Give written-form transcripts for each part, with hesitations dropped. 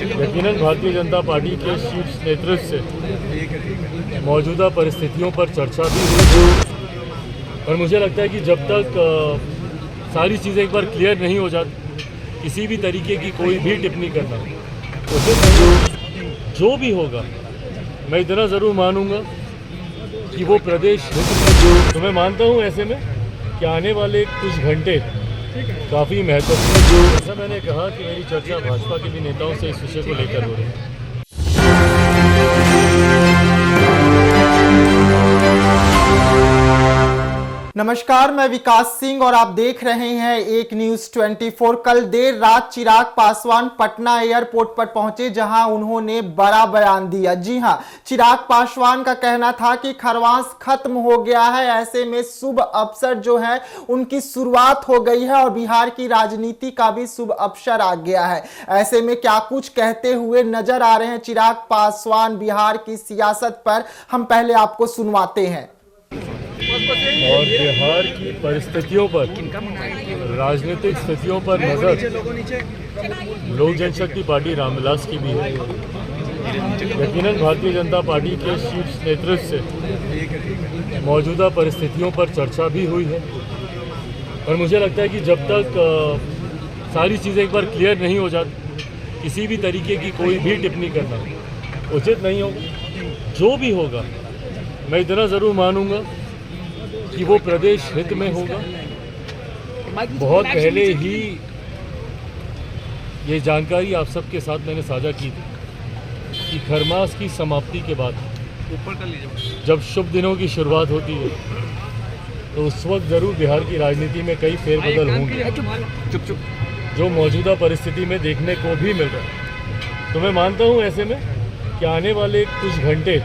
यकीनन भारतीय जनता पार्टी के शीर्ष नेतृत्व से मौजूदा परिस्थितियों पर चर्चा भी हुई, पर मुझे लगता है कि जब तक सारी चीज़ें एक बार क्लियर नहीं हो जाती, किसी भी तरीके की कोई भी टिप्पणी करना उचित नहीं। जो भी होगा मैं इतना ज़रूर मानूंगा कि वो प्रदेश हित, तो मैं मानता हूँ ऐसे में कि आने वाले कुछ घंटे काफ़ी महत्वपूर्ण। जैसा मैंने कहा कि मेरी चर्चा भाजपा के भी नेताओं से इस विषय को लेकर हो रही है। नमस्कार, मैं विकास सिंह और आप देख रहे हैं एक न्यूज 24। कल देर रात चिराग पासवान पटना एयरपोर्ट पर पहुंचे, जहां उन्होंने बड़ा बयान दिया। जी हां, चिराग पासवान का कहना था कि खरवास खत्म हो गया है, ऐसे में शुभ अवसर जो है उनकी शुरुआत हो गई है और बिहार की राजनीति का भी शुभ अवसर आ गया है। ऐसे में क्या कुछ कहते हुए नजर आ रहे हैं चिराग पासवान बिहार की सियासत पर, हम पहले आपको सुनवाते हैं। और बिहार की परिस्थितियों पर, राजनीतिक स्थितियों पर नजर लोक जनशक्ति पार्टी रामविलास की भी है। यकीनन भारतीय जनता पार्टी के शीर्ष नेतृत्व से मौजूदा परिस्थितियों पर चर्चा भी हुई है, पर मुझे लगता है कि जब तक सारी चीज़ें एक बार क्लियर नहीं हो जाती, किसी भी तरीके की कोई भी टिप्पणी करना उचित नहीं होगा। जो भी होगा मैं इतना ज़रूर मानूंगा कि वो प्रदेश हित में होगा। बहुत पहले ही ये जानकारी आप सबके साथ मैंने साझा की थी कि खरमास की समाप्ति के बाद जब शुभ दिनों की शुरुआत होती है तो उस वक्त ज़रूर बिहार की राजनीति में कई फेरबदल होंगे, जो मौजूदा परिस्थिति में देखने को भी मिल रहा है। तो मैं मानता हूँ ऐसे में कि आने वाले कुछ घंटे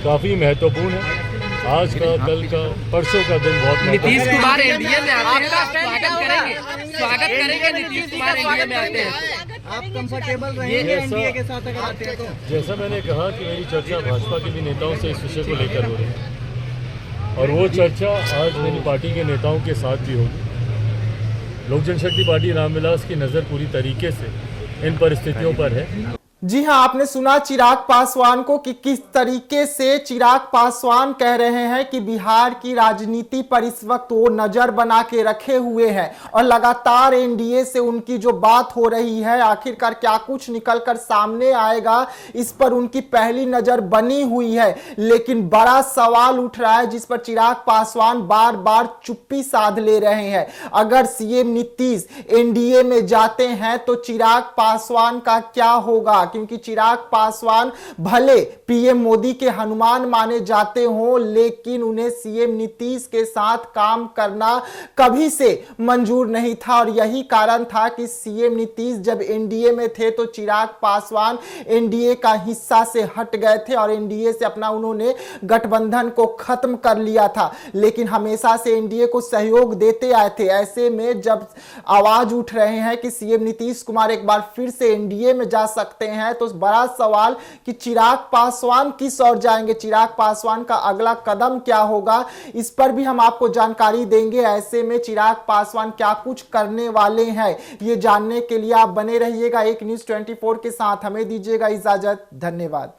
काफ़ी महत्वपूर्ण है। आज का, कल का, परसों का दिन बहुत नीतीश कुमार एनडीए में आते हैं, स्वागत करेंगे नीतीश कुमार एनडीए में आते हैं। आप कंफर्टेबल रहेंगे एनडीए के साथ अगर आते हैं तो? जैसा मैंने कहा कि मेरी चर्चा भाजपा के भी नेताओं से इस विषय को लेकर हो रही है और वो चर्चा आज मेरी पार्टी के नेताओं के साथ भी होगी। लोक जनशक्ति पार्टी रामविलास की नज़र पूरी तरीके से इन परिस्थितियों पर है। जी हां, आपने सुना चिराग पासवान को कि किस तरीके से चिराग पासवान कह रहे हैं कि बिहार की राजनीति पर इस वक्त वो नजर बना के रखे हुए हैं और लगातार एनडीए से उनकी जो बात हो रही है, आखिरकार क्या कुछ निकलकर सामने आएगा इस पर उनकी पहली नजर बनी हुई है। लेकिन बड़ा सवाल उठ रहा है जिस पर चिराग पासवान बार बार चुप्पी साध ले रहे हैं। अगर सीएम नीतीश एनडीए में जाते हैं तो चिराग पासवान का क्या होगा, क्योंकि चिराग पासवान भले पीएम मोदी के हनुमान माने जाते हों, लेकिन उन्हें सीएम नीतीश के साथ काम करना कभी से मंजूर नहीं था और यही कारण था कि सीएम नीतीश जब एनडीए में थे तो चिराग पासवान एनडीए का हिस्सा से हट गए थे और एनडीए से अपना उन्होंने गठबंधन को खत्म कर लिया था, लेकिन हमेशा से एनडीए को सहयोग देते आए थे। ऐसे में जब आवाज उठ रहे हैं कि सीएम नीतीश कुमार एक बार फिर से एनडीए में जा सकते हैं, तो बड़ा सवाल कि चिराग पासवान किस ओर जाएंगे, चिराग पासवान का अगला कदम क्या होगा, इस पर भी हम आपको जानकारी देंगे। ऐसे में चिराग पासवान क्या कुछ करने वाले हैं, ये जानने के लिए आप बने रहिएगा एक न्यूज 24 के साथ। हमें दीजिएगा इजाजत, धन्यवाद।